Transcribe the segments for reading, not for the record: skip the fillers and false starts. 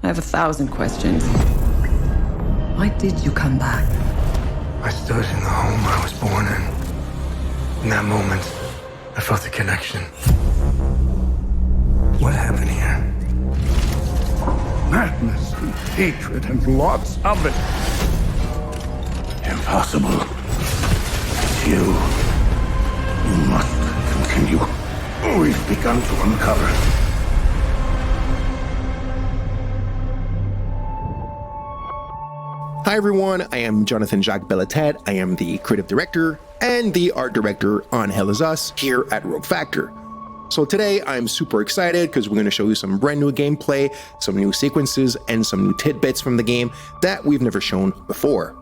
I have 1,000 questions. Why did you come back? I stood in the home I was born in. In that moment, I felt a connection. What happened here? Madness and hatred and lots of it. Impossible. You must continue. We've begun to uncover. Hi everyone, I am Jonathan Jacques Bellatet. I am the creative director and the art director on Hell Is Us here at Rogue Factor. So today I'm super excited because we're going to show you some brand new gameplay, some new sequences, and some new tidbits from the game that we've never shown before.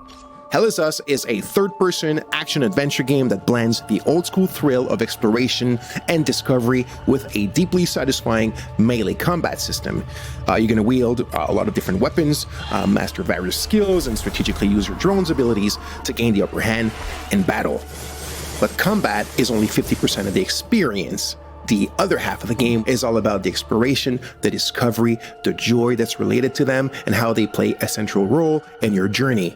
Hell Is Us is a third-person action-adventure game that blends the old-school thrill of exploration and discovery with a deeply satisfying melee combat system. You're going to wield a lot of different weapons, master various skills, and strategically use your drone's abilities to gain the upper hand in battle. But combat is only 50% of the experience. The other half of the game is all about the exploration, the discovery, the joy that's related to them, and how they play a central role in your journey.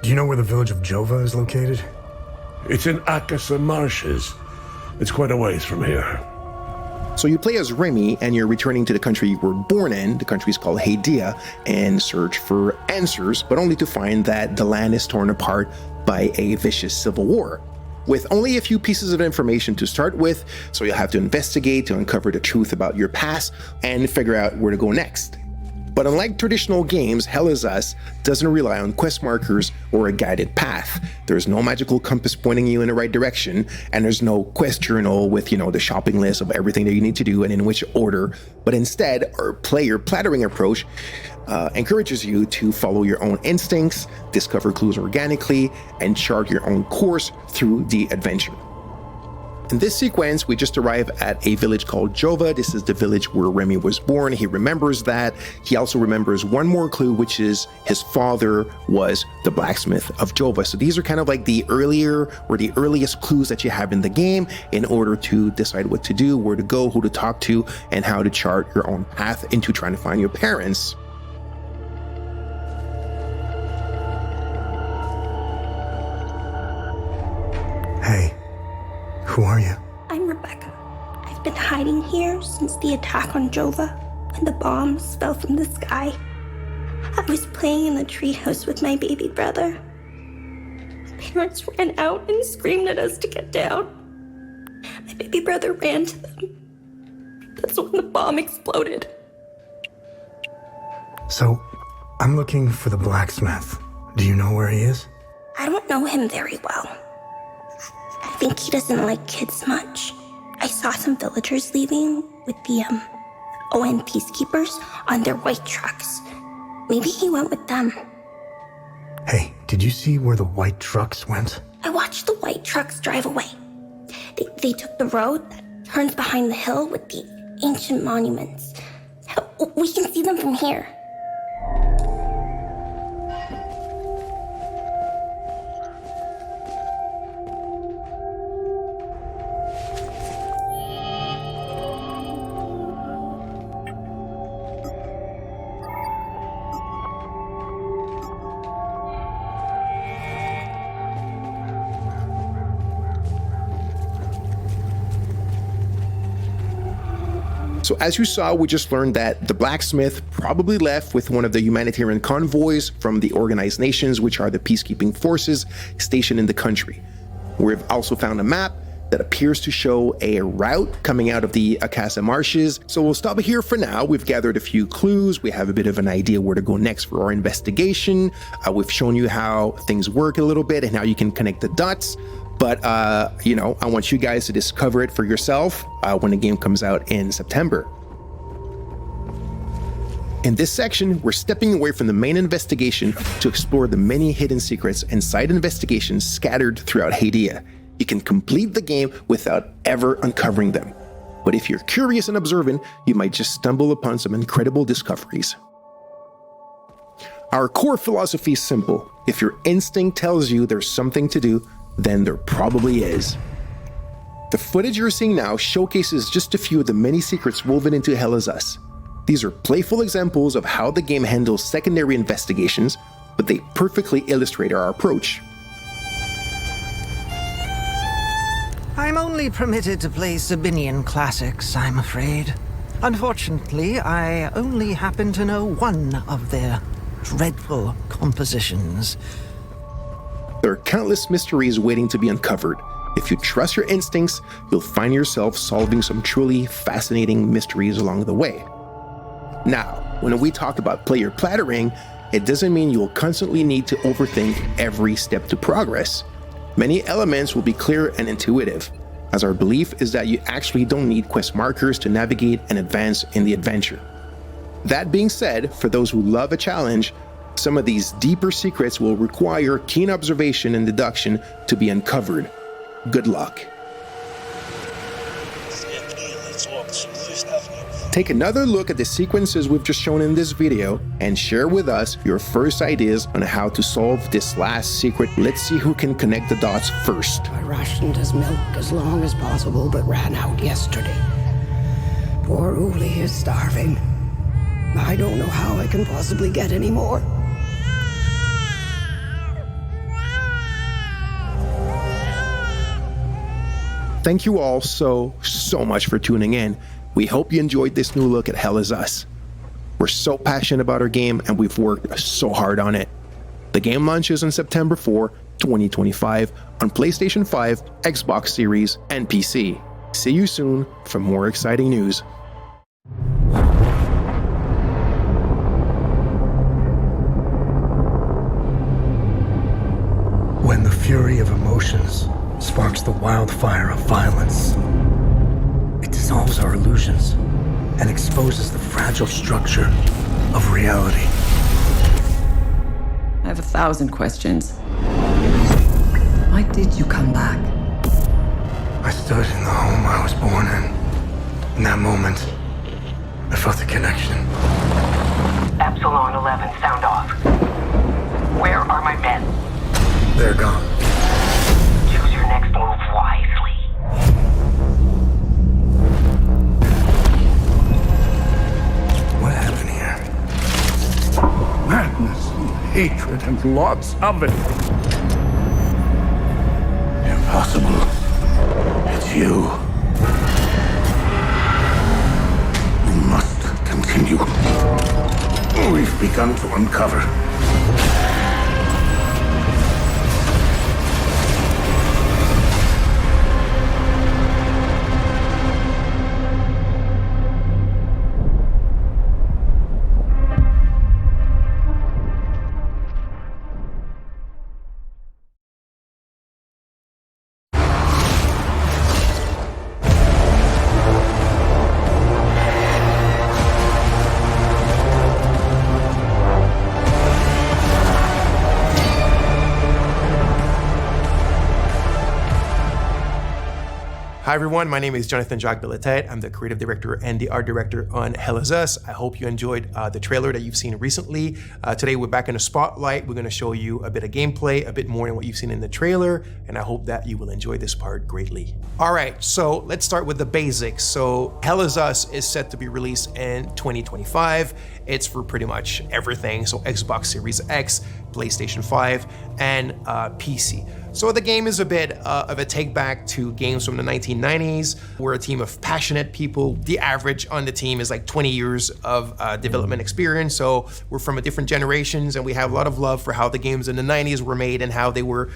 Do you know where the village of Jova is located? It's in Akasa Marshes. It's quite a ways from here. So you play as Remy, and you're returning to the country you were born in, the country's called Hadia, and search for answers, but only to find that the land is torn apart by a vicious civil war. With only a few pieces of information to start with, so you'll have to investigate to uncover the truth about your past and figure out where to go next. But unlike traditional games, Hell Is Us doesn't rely on quest markers or a guided path. There's no magical compass pointing you in the right direction, and there's no quest journal with, the shopping list of everything that you need to do and in which order. But instead, our player plattering approach encourages you to follow your own instincts, discover clues organically, and chart your own course through the adventure. In this sequence, we just arrive at a village called Jova. This is the village where Remy was born. He remembers that. He also remembers one more clue, which is his father was the blacksmith of Jova. So these are kind of like the earliest clues that you have in the game in order to decide what to do, where to go, who to talk to, and how to chart your own path into trying to find your parents. Hey. Who are you? I'm Rebecca. I've been hiding here since the attack on Jova, when the bombs fell from the sky. I was playing in the treehouse with my baby brother. My parents ran out and screamed at us to get down. My baby brother ran to them. That's when the bomb exploded. So, I'm looking for the blacksmith. Do you know where he is? I don't know him very well. I think he doesn't like kids much. I saw some villagers leaving with the ON peacekeepers on their white trucks. Maybe he went with them. Hey, did you see where the white trucks went? I watched the white trucks drive away. They took the road that turns behind the hill with the ancient monuments. We can see them from here. So as you saw, we just learned that the blacksmith probably left with one of the humanitarian convoys from the organized nations, which are the peacekeeping forces stationed in the country. We've also found a map that appears to show a route coming out of the Akasa Marshes. So we'll stop here for now. We've gathered a few clues. We have a bit of an idea where to go next for our investigation. We've shown you how things work a little bit and how you can connect the dots. But, I want you guys to discover it for yourself when the game comes out in September. In this section, we're stepping away from the main investigation to explore the many hidden secrets and side investigations scattered throughout Hadia. You can complete the game without ever uncovering them. But if you're curious and observant, you might just stumble upon some incredible discoveries. Our core philosophy is simple. If your instinct tells you there's something to do, then there probably is. The footage you're seeing now showcases just a few of the many secrets woven into Hell Is Us. These are playful examples of how the game handles secondary investigations, but they perfectly illustrate our approach. I'm only permitted to play Sabinian classics, I'm afraid. Unfortunately, I only happen to know one of their dreadful compositions. There are countless mysteries waiting to be uncovered. If you trust your instincts, you'll find yourself solving some truly fascinating mysteries along the way. Now, when we talk about player plattering, it doesn't mean you'll constantly need to overthink every step to progress. Many elements will be clear and intuitive, as our belief is that you actually don't need quest markers to navigate and advance in the adventure. That being said, for those who love a challenge, some of these deeper secrets will require keen observation and deduction to be uncovered. Good luck. Take another look at the sequences we've just shown in this video and share with us your first ideas on how to solve this last secret. Let's see who can connect the dots first. I rationed his milk as long as possible, but ran out yesterday. Poor Uli is starving. I don't know how I can possibly get any more. Thank you all so much for tuning in. We hope you enjoyed this new look at Hell Is Us. We're so passionate about our game and we've worked so hard on it. The game launches on September 4, 2025 on PlayStation 5, Xbox Series, and PC. See you soon for more exciting news. When the fury of emotions sparks the wildfire of violence, it dissolves our illusions and exposes the fragile structure of reality. I have 1,000 questions. Why did you come back? I stood in the home I was born in. In that moment, I felt a connection. Epsilon 11, sound off. Where are my men? They're gone. Choose your next move wisely. What happened here? Madness and hatred and lots of it. Impossible. It's you. We must continue. We've begun to uncover. Hi everyone, my name is Jonathan Jacques Belatet. I'm the creative director and the art director on Hell Is Us. I hope you enjoyed the trailer that you've seen recently. Today we're back in the spotlight. We're going to show you a bit of gameplay, a bit more than what you've seen in the trailer, and I hope that you will enjoy this part greatly. All right, so let's start with the basics. So Hell Is Us is set to be released in 2025. It's for pretty much everything, so Xbox Series X, PlayStation 5, and PC. So the game is a bit of a take back to games from the 1990s. We're a team of passionate people. The average on the team is like 20 years of development experience. So we're from a different generations and we have a lot of love for how the games in the 90s were made and how they were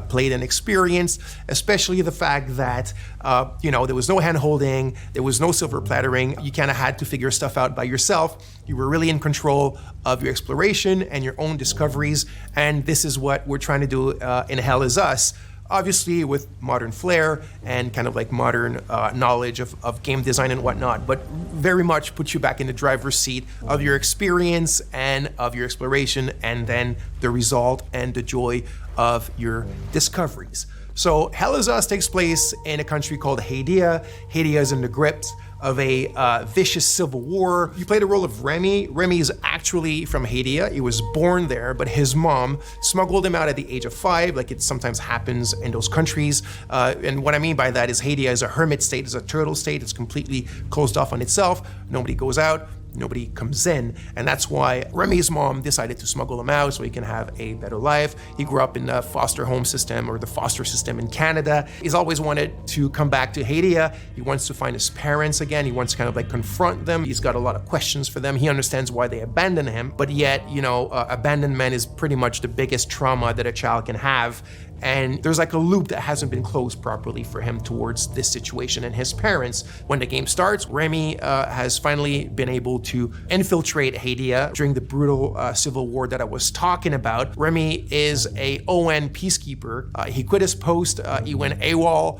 played and experienced, especially the fact that, there was no hand holding, there was no silver plattering. You kind of had to figure stuff out by yourself. You were really in control of your exploration and your own discoveries. And this is what we're trying to do in Hell Is Us, obviously with modern flair and kind of like modern knowledge of game design and whatnot, but very much put you back in the driver's seat of your experience and of your exploration, and then the result and the joy of your discoveries. So Hell Is Us takes place in a country called Hadia. Hadia is in the grips of a vicious civil war. You play the role of Remy. Remy is actually from Hadia. He was born there, but his mom smuggled him out at the age of 5, like it sometimes happens in those countries. And what I mean by that is Hadia is a hermit state, is a turtle state. It's completely closed off on itself. Nobody goes out. nobody comes in. And that's why Remy's mom decided to smuggle him out so he can have a better life. He grew up in the foster home system, or the foster system in Canada. He's always wanted to come back to Haiti. He wants to find his parents again. He wants to kind of like confront them. He's got a lot of questions for them. He understands why they abandoned him, but yet, abandonment is pretty much the biggest trauma that a child can have. And there's like a loop that hasn't been closed properly for him towards this situation and his parents. When the game starts, Remy has finally been able to infiltrate Haiti during the brutal civil war that I was talking about. Remy is a ON peacekeeper. He quit his post, he went AWOL,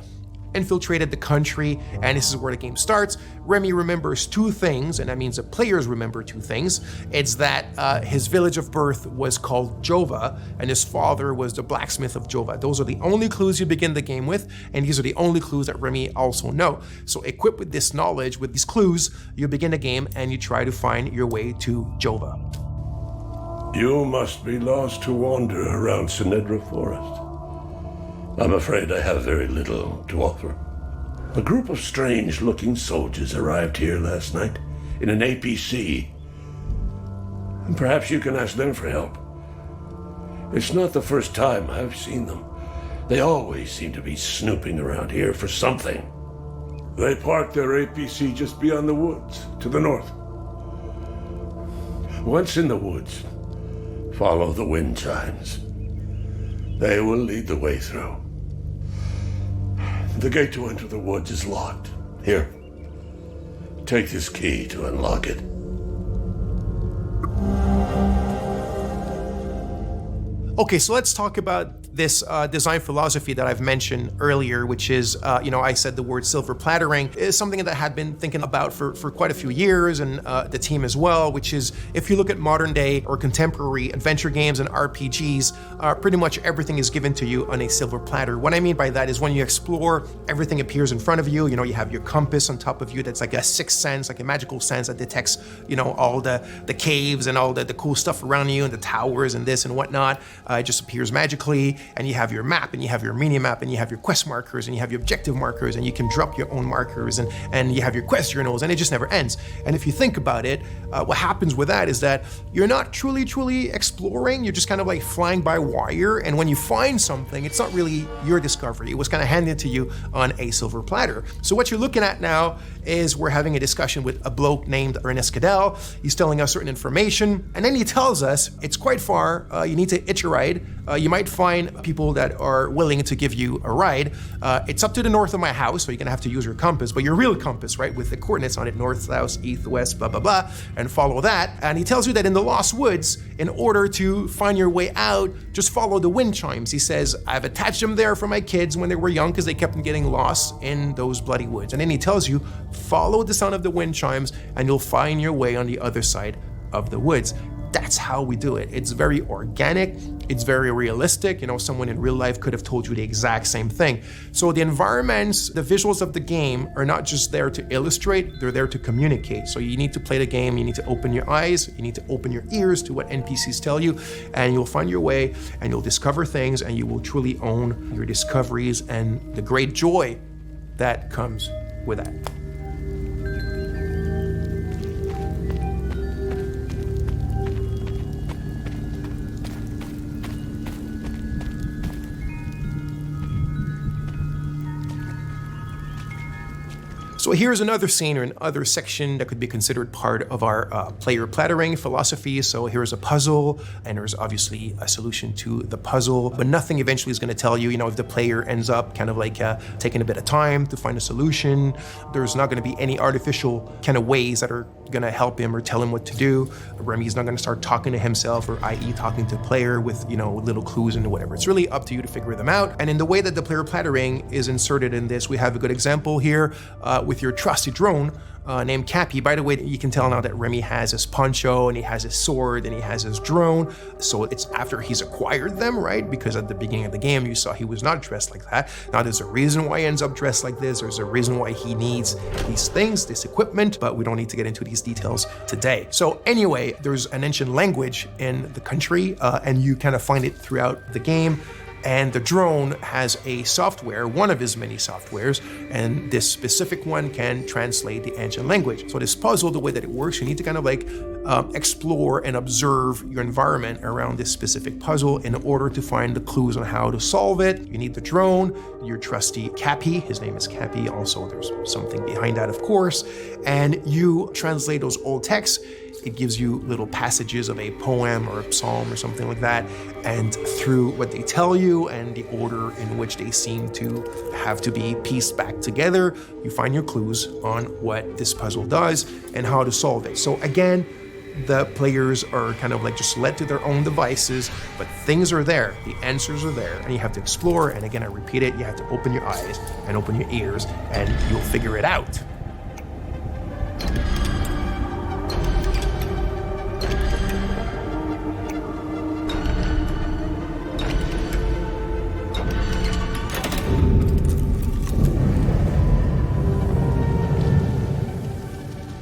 infiltrated the country, and this is where the game starts. Remy remembers two things, and that means the players remember two things. It's that his village of birth was called Jova, and his father was the blacksmith of Jova. Those are the only clues you begin the game with, and these are the only clues that Remy also know. So equipped with this knowledge, with these clues, you begin the game and you try to find your way to Jova. You must be lost to wander around Sinedra Forest. I'm afraid I have very little to offer. A group of strange-looking soldiers arrived here last night in an APC. And perhaps you can ask them for help. It's not the first time I've seen them. They always seem to be snooping around here for something. They parked their APC just beyond the woods, to the north. Once in the woods, follow the wind chimes. They will lead the way through. The gate to enter the woods is locked. Here, take this key to unlock it. Okay, so let's talk about this design philosophy that I've mentioned earlier, which is, I said the word silver plattering, is something that I had been thinking about for quite a few years, and the team as well, which is, if you look at modern day or contemporary adventure games and RPGs, pretty much everything is given to you on a silver platter. What I mean by that is when you explore, everything appears in front of you. You have your compass on top of you that's like a sixth sense, like a magical sense that detects, all the caves and all the cool stuff around you and the towers and this and whatnot. It just appears magically. And you have your map, and you have your mini map, and you have your quest markers, and you have your objective markers, and you can drop your own markers, and you have your quest journals, and it just never ends. And if you think about it, what happens with that is that you're not truly exploring. You're just kind of like flying by wire, and when you find something, it's not really your discovery. It was kind of handed to you on a silver platter. So what you're looking at now is we're having a discussion with a bloke named Ernest Cadell. He's telling us certain information, and then he tells us it's quite far. You need to hitch a ride. You might find people that are willing to give you a ride. It's up to the north of my house, so you're gonna have to use your compass, but your real compass, right, with the coordinates on it, north, south, east, west, blah, blah, blah, and follow that. And he tells you that in the Lost Woods, in order to find your way out, just follow the wind chimes. He says, I've attached them there for my kids when they were young because they kept on getting lost in those bloody woods. And then he tells you, follow the sound of the wind chimes and you'll find your way on the other side of the woods. That's how we do it. It's very organic. It's very realistic. Someone in real life could have told you the exact same thing. So the environments, the visuals of the game are not just there to illustrate, they're there to communicate. So you need to play the game, you need to open your eyes, you need to open your ears to what NPCs tell you, and you'll find your way, and you'll discover things, and you will truly own your discoveries and the great joy that comes with that. So here's another scene or another section that could be considered part of our player plattering philosophy. So here's a puzzle, and there's obviously a solution to the puzzle, but nothing eventually is going to tell you, if the player ends up kind of like taking a bit of time to find a solution. There's not going to be any artificial kind of ways that are going to help him or tell him what to do. Remy's not going to start talking to himself, or i.e. talking to the player with, little clues into whatever. It's really up to you to figure them out. And in the way that the player plattering is inserted in this, we have a good example here with your trusty drone named Cappy. By the way, you can tell now that Remy has his poncho and he has his sword and he has his drone. So it's after he's acquired them, right? Because at the beginning of the game, you saw he was not dressed like that. Now there's a reason why he ends up dressed like this. There's a reason why he needs these things, this equipment, but we don't need to get into these details today. So anyway, there's an ancient language in the country and you kind of find it throughout the game. And the drone has a software, one of his many softwares, and this specific one can translate the ancient language. So this puzzle, the way that it works, you need to kind of like explore and observe your environment around this specific puzzle in order to find the clues on how to solve it. You need the drone, your trusty Cappy, his name is Cappy, also there's something behind that of course, and you translate those old texts. It gives you little passages of a poem or a psalm or something like that, and through what they tell you and the order in which they seem to have to be pieced back together, you find your clues on what this puzzle does and how to solve it. So again, the players are kind of like just led to their own devices, but things are there, the answers are there, and you have to explore. And again, I repeat it, you have to open your eyes and open your ears, and you'll figure it out.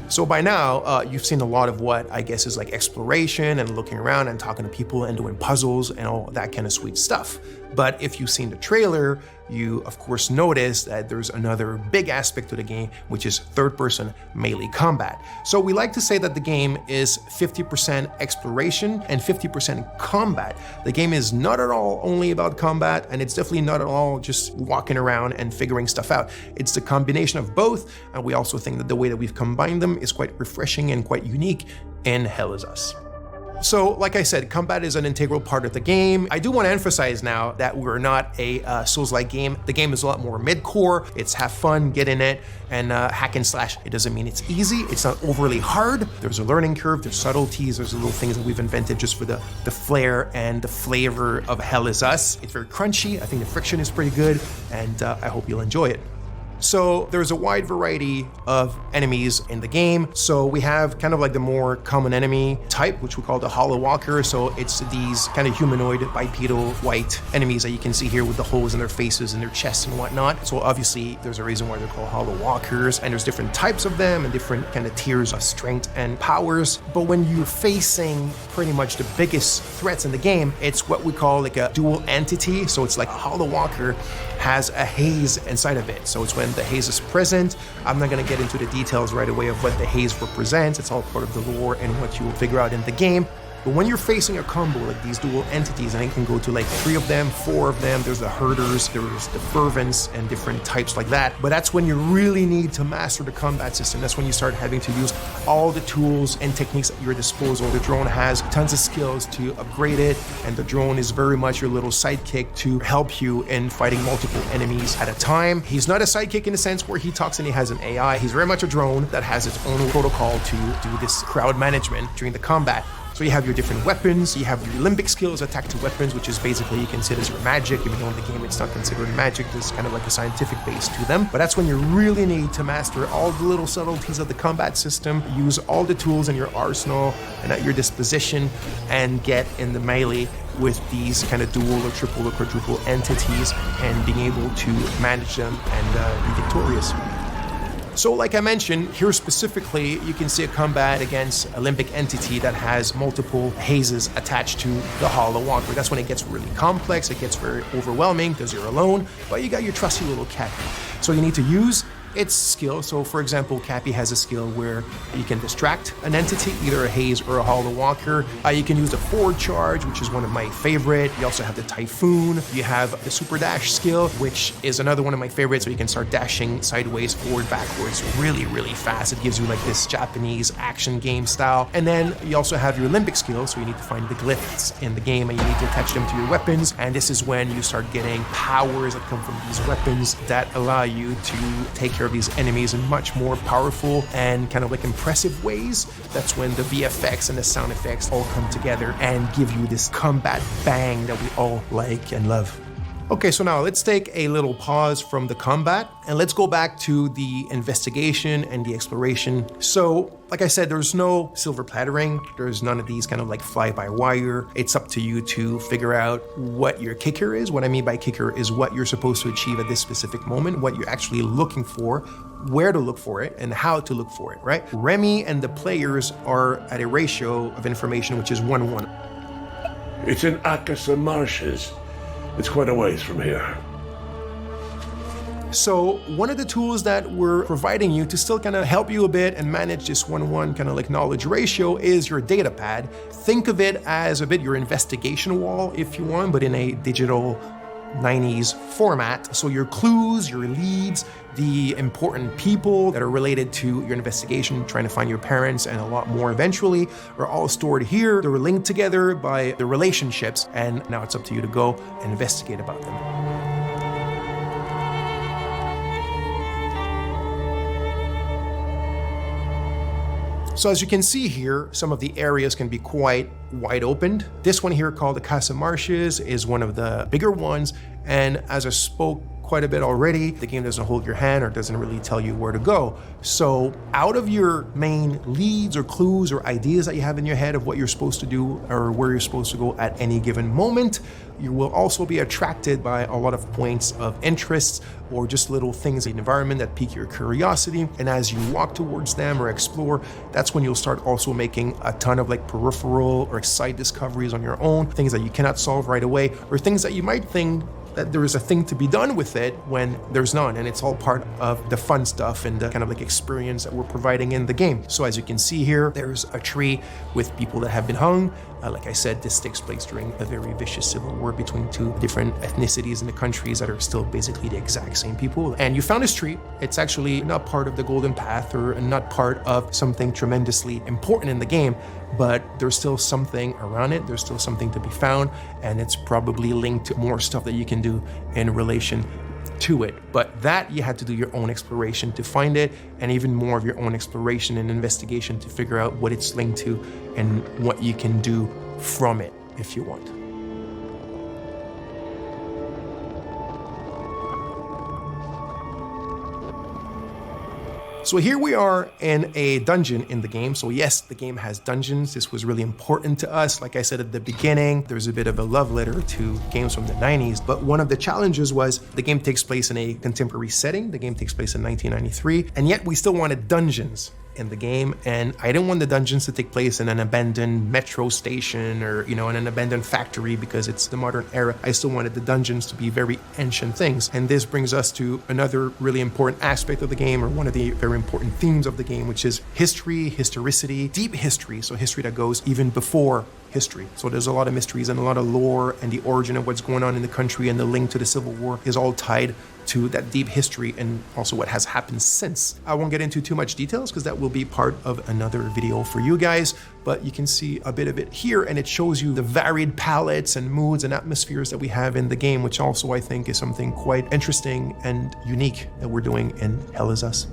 So by now, you've seen a lot of what I guess is like exploration and looking around and talking to people and doing puzzles and all that kind of sweet stuff. But if you've seen the trailer, you of course notice that there's another big aspect to the game, which is third-person melee combat. So we like to say that the game is 50% exploration and 50% combat. The game is not at all only about combat, and it's definitely not at all just walking around and figuring stuff out. It's the combination of both, and we also think that the way that we've combined them is quite refreshing and quite unique in Hell Is Us. So, like I said, combat is an integral part of the game. I do want to emphasize now that we're not a Souls-like game. The game is a lot more mid-core. It's have fun, get in it, and hack and slash. It doesn't mean it's easy. It's not overly hard. There's a learning curve. There's subtleties. There's little things that we've invented just for the flair and the flavor of Hell Is Us. It's very crunchy. I think the friction is pretty good, and I hope you'll enjoy it. So there's a wide variety of enemies in the game. So we have kind of like the more common enemy type, which we call the Hollow Walker. So it's these kind of humanoid, bipedal, white enemies that you can see here with the holes in their faces and their chests and whatnot. So obviously there's a reason why they're called Hollow Walkers, and there's different types of them and different kind of tiers of strength and powers. But when you're facing pretty much the biggest threats in the game, it's what we call like a dual entity. So it's like a Hollow Walker has a haze inside of it. So it's when the haze is present. I'm not going to get into the details right away of what the haze represents. It's all part of the lore and what you will figure out in the game. But when you're facing a combo like these dual entities, and it can go to like 3 of them, 4 of them, there's the herders, there's the fervents, and different types like that. But that's when you really need to master the combat system. That's when you start having to use all the tools and techniques at your disposal. The drone has tons of skills to upgrade it, and the drone is very much your little sidekick to help you in fighting multiple enemies at a time. He's not a sidekick in the sense where he talks and he has an AI. He's very much a drone that has its own protocol to do this crowd management during the combat. So you have your different weapons, you have your limbic skills, attack to weapons, which is basically you consider as your magic, even though in the game it's not considered magic, there's kind of like a scientific base to them. But that's when you really need to master all the little subtleties of the combat system, use all the tools in your arsenal and at your disposition, and get in the melee with these kind of dual or triple or quadruple entities and being able to manage them and be victorious. So like I mentioned, here specifically, you can see a combat against a limbic entity that has multiple hazes attached to the Hollow Walker. That's when it gets really complex, it gets very overwhelming because you're alone, but you got your trusty little Cappy. So you need to use its skill. So for example, Cappy has a skill where you can distract an entity, either a haze or a Hollow Walker. You can use the forward charge, which is one of my favorite. You also have the Typhoon. You have the super dash skill, which is another one of my favorites. So you can start dashing sideways, forward, backwards, really, really fast. It gives you like this Japanese action game style. And then you also have your limbic skill. So you need to find the glyphs in the game and you need to attach them to your weapons. And this is when you start getting powers that come from these weapons that allow you to take care of these enemies in much more powerful and kind of like impressive ways. That's when the VFX and the sound effects all come together and give you this combat bang that we all like and love. Okay, so now let's take a little pause from the combat and let's go back to the investigation and the exploration. So, like I said, there's no silver plattering. There's none of these kind of like fly-by-wire. It's up to you to figure out what your kicker is. What I mean by kicker is what you're supposed to achieve at this specific moment, what you're actually looking for, where to look for it, and how to look for it, right? Remy and the players are at a ratio of information which is 1-1. It's in Akasa Marshes. It's quite a ways from here. So one of the tools that we're providing you to still kind of help you a bit and manage this 1-1 kind of like knowledge ratio is your data pad. Think of it as a bit your investigation wall if you want, but in a digital 90s format. So your clues, your leads, the important people that are related to your investigation, trying to find your parents and a lot more eventually, are all stored here. They're linked together by the relationships, and now it's up to you to go and investigate about them. So as you can see here, some of the areas can be quite wide opened. This one here called the Casa Marshes is one of the bigger ones. And as I spoke quite a bit already, the game doesn't hold your hand or doesn't really tell you where to go. So out of your main leads or clues or ideas that you have in your head of what you're supposed to do or where you're supposed to go at any given moment, you will also be attracted by a lot of points of interest or just little things in the environment that pique your curiosity. And as you walk towards them or explore, that's when you'll start also making a ton of like peripheral or side discoveries on your own, things that you cannot solve right away, or things that you might think that there is a thing to be done with it when there's none, and it's all part of the fun stuff and the kind of like experience that we're providing in the game. So as you can see here, there's a tree with people that have been hung. Like I said, this takes place during a very vicious civil war between two different ethnicities in the countries that are still basically the exact same people. And you found this tree. It's actually not part of the Golden Path or not part of something tremendously important in the game, but there's still something around it. There's still something to be found, and it's probably linked to more stuff that you can do in relation to it. But that you had to do your own exploration to find it, and even more of your own exploration and investigation to figure out what it's linked to and what you can do from it if you want. So here we are in a dungeon in the game. So yes, the game has dungeons. This was really important to us. Like I said at the beginning, there's a bit of a love letter to games from the 90s, but one of the challenges was the game takes place in a contemporary setting. The game takes place in 1993, and yet we still wanted dungeons in the game, and I didn't want the dungeons to take place in an abandoned metro station or, you know, in an abandoned factory because it's the modern era. I still wanted the dungeons to be very ancient things, and this brings us to another really important aspect of the game, or one of the very important themes of the game, which is history, historicity, deep history, so history that goes even before history. So there's a lot of mysteries and a lot of lore, and the origin of what's going on in the country and the link to the Civil War is all tied to that deep history and also what has happened since. I won't get into too much details because that will be part of another video for you guys, but you can see a bit of it here, and it shows you the varied palettes and moods and atmospheres that we have in the game, which also I think is something quite interesting and unique that we're doing in Hell Is Us.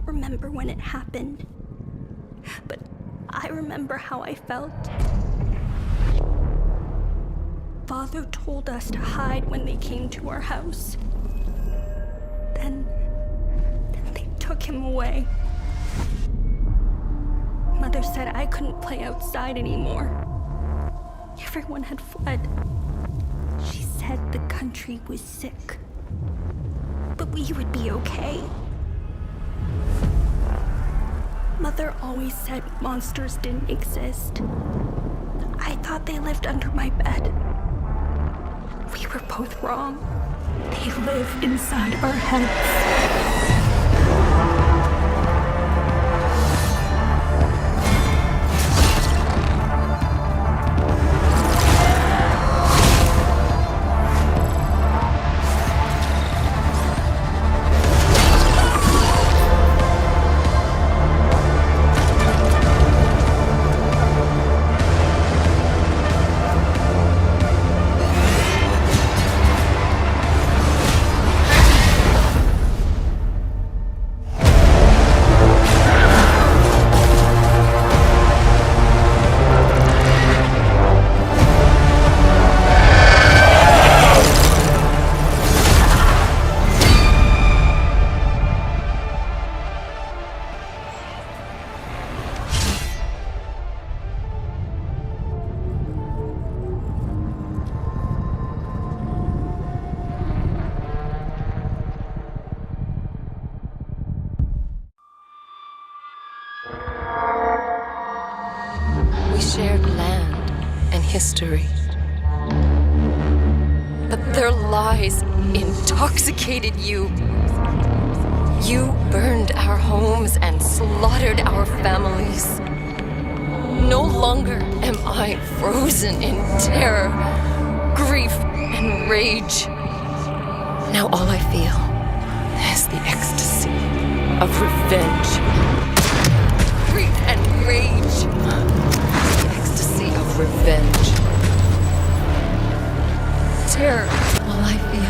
Remember when it happened, but I remember how I felt. Father told us to hide when they came to our house. Then they took him away. Mother said I couldn't play outside anymore. Everyone had fled. She said the country was sick, but we would be okay. Mother always said monsters didn't exist. I thought they lived under my bed. We were both wrong. They live inside our heads. history. But their lies intoxicated you. You burned our homes and slaughtered our families. No longer am I frozen in terror, grief, and rage. Now all I feel is the ecstasy of revenge. Grief and rage. The ecstasy of revenge. Terror, all I feel.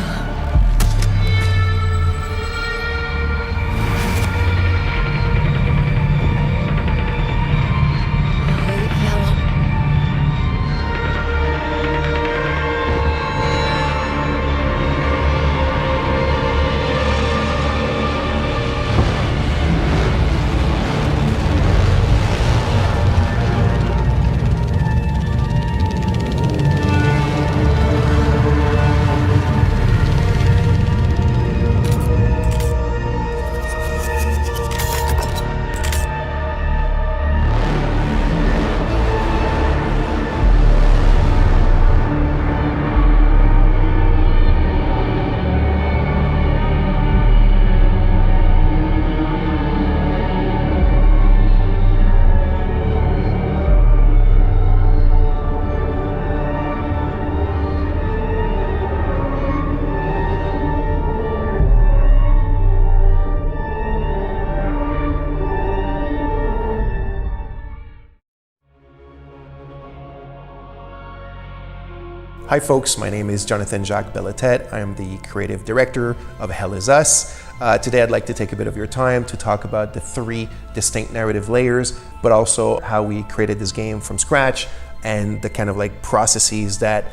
Hi folks, my name is Jonathan Jacques Belletet. I am the creative director of Hell Is Us. Today I'd like to take a bit of your time to talk about the 3 distinct narrative layers, but also how we created this game from scratch and the kind of like processes that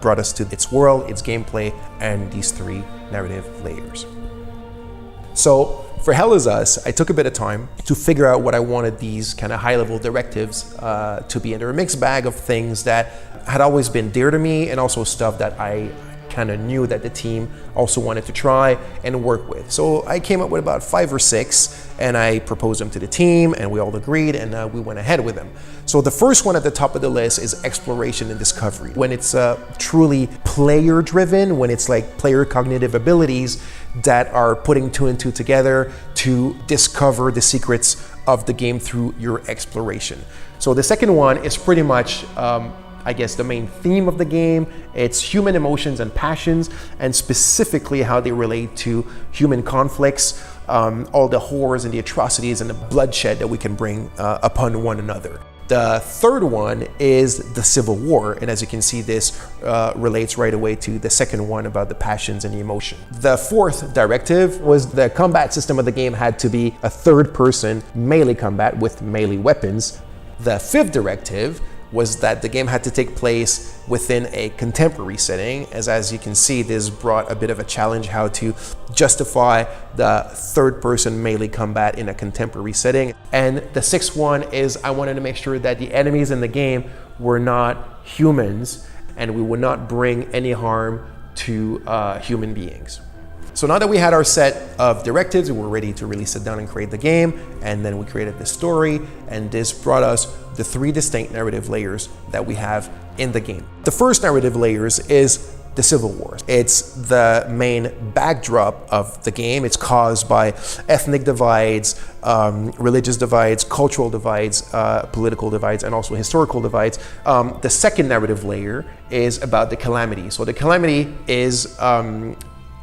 brought us to its world, its gameplay, and these 3 narrative layers. So for Hell Is Us, I took a bit of time to figure out what I wanted these kind of high-level directives to be. And they're a mixed bag of things that had always been dear to me and also stuff that I kind of knew that the team also wanted to try and work with. So I came up with about 5 or 6 and I proposed them to the team and we all agreed and we went ahead with them. So the first one at the top of the list is exploration and discovery. When it's truly player driven, when it's like player cognitive abilities that are putting 2 and 2 together to discover the secrets of the game through your exploration. So the second one is pretty much I guess the main theme of the game. It's human emotions and passions, and specifically how they relate to human conflicts, all the horrors and the atrocities and the bloodshed that we can bring upon one another. The third one is the Civil War, and as you can see, this relates right away to the second one about the passions and the emotion. The fourth directive was the combat system of the game had to be a third-person melee combat with melee weapons. The fifth directive was that the game had to take place within a contemporary setting, as you can see, this brought a bit of a challenge how to justify the third-person melee combat in a contemporary setting. And the sixth one is I wanted to make sure that the enemies in the game were not humans and we would not bring any harm to human beings. So now that we had our set of directives, we were ready to really sit down and create the game, and then we created the story, and this brought us the 3 distinct narrative layers that we have in the game. The first narrative layers is the Civil War. It's the main backdrop of the game. It's caused by ethnic divides, religious divides, cultural divides, political divides, and also historical divides. The second narrative layer is about the calamity. So the calamity is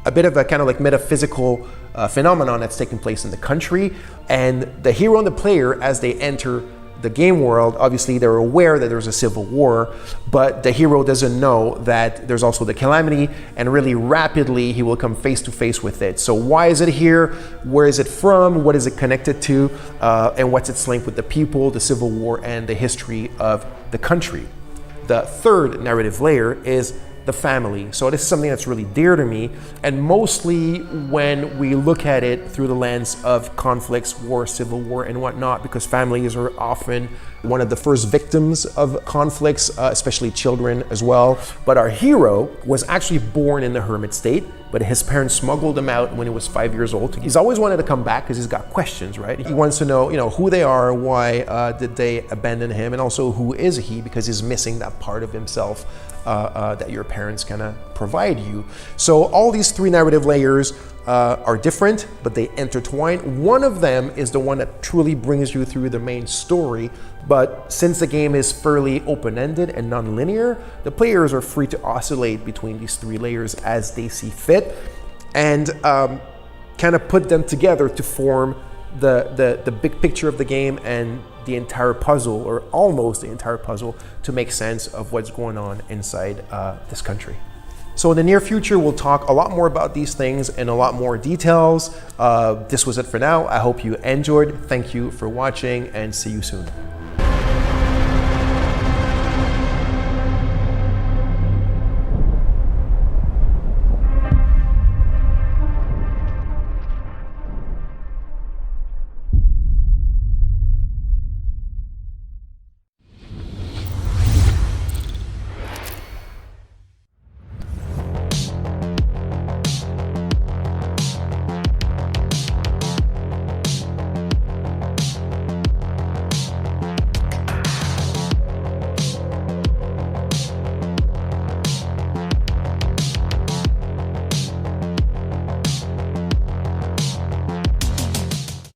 a bit of a kind of like metaphysical phenomenon that's taking place in the country, and the hero and the player, as they enter the game world, obviously they're aware that there's a civil war, but the hero doesn't know that there's also the calamity, and really rapidly he will come face to face with it. So why is it here? Where is it from? What is it connected to? And what's its link with the people, the civil war, and the history of the country? The third narrative layer is the family. So this is something that's really dear to me, and mostly when we look at it through the lens of conflicts, war, civil war, and whatnot, because families are often one of the first victims of conflicts, especially children as well. But our hero was actually born in the hermit state, but his parents smuggled him out when he was 5 years old. He's always wanted to come back because he's got questions, right? He wants to know, who they are, why did they abandon him, and also who is he, because he's missing that part of himself that your parents kind of provide you. So all these three narrative layers are different, but they intertwine. One of them is the one that truly brings you through the main story, but since the game is fairly open-ended and non-linear, the players are free to oscillate between these three layers as they see fit, and kind of put them together to form the big picture of the game and the entire puzzle, or almost the entire puzzle, to make sense of what's going on inside this country. So in the near future, we'll talk a lot more about these things in a lot more details. This was it for now. I hope you enjoyed. Thank you for watching, and see you soon.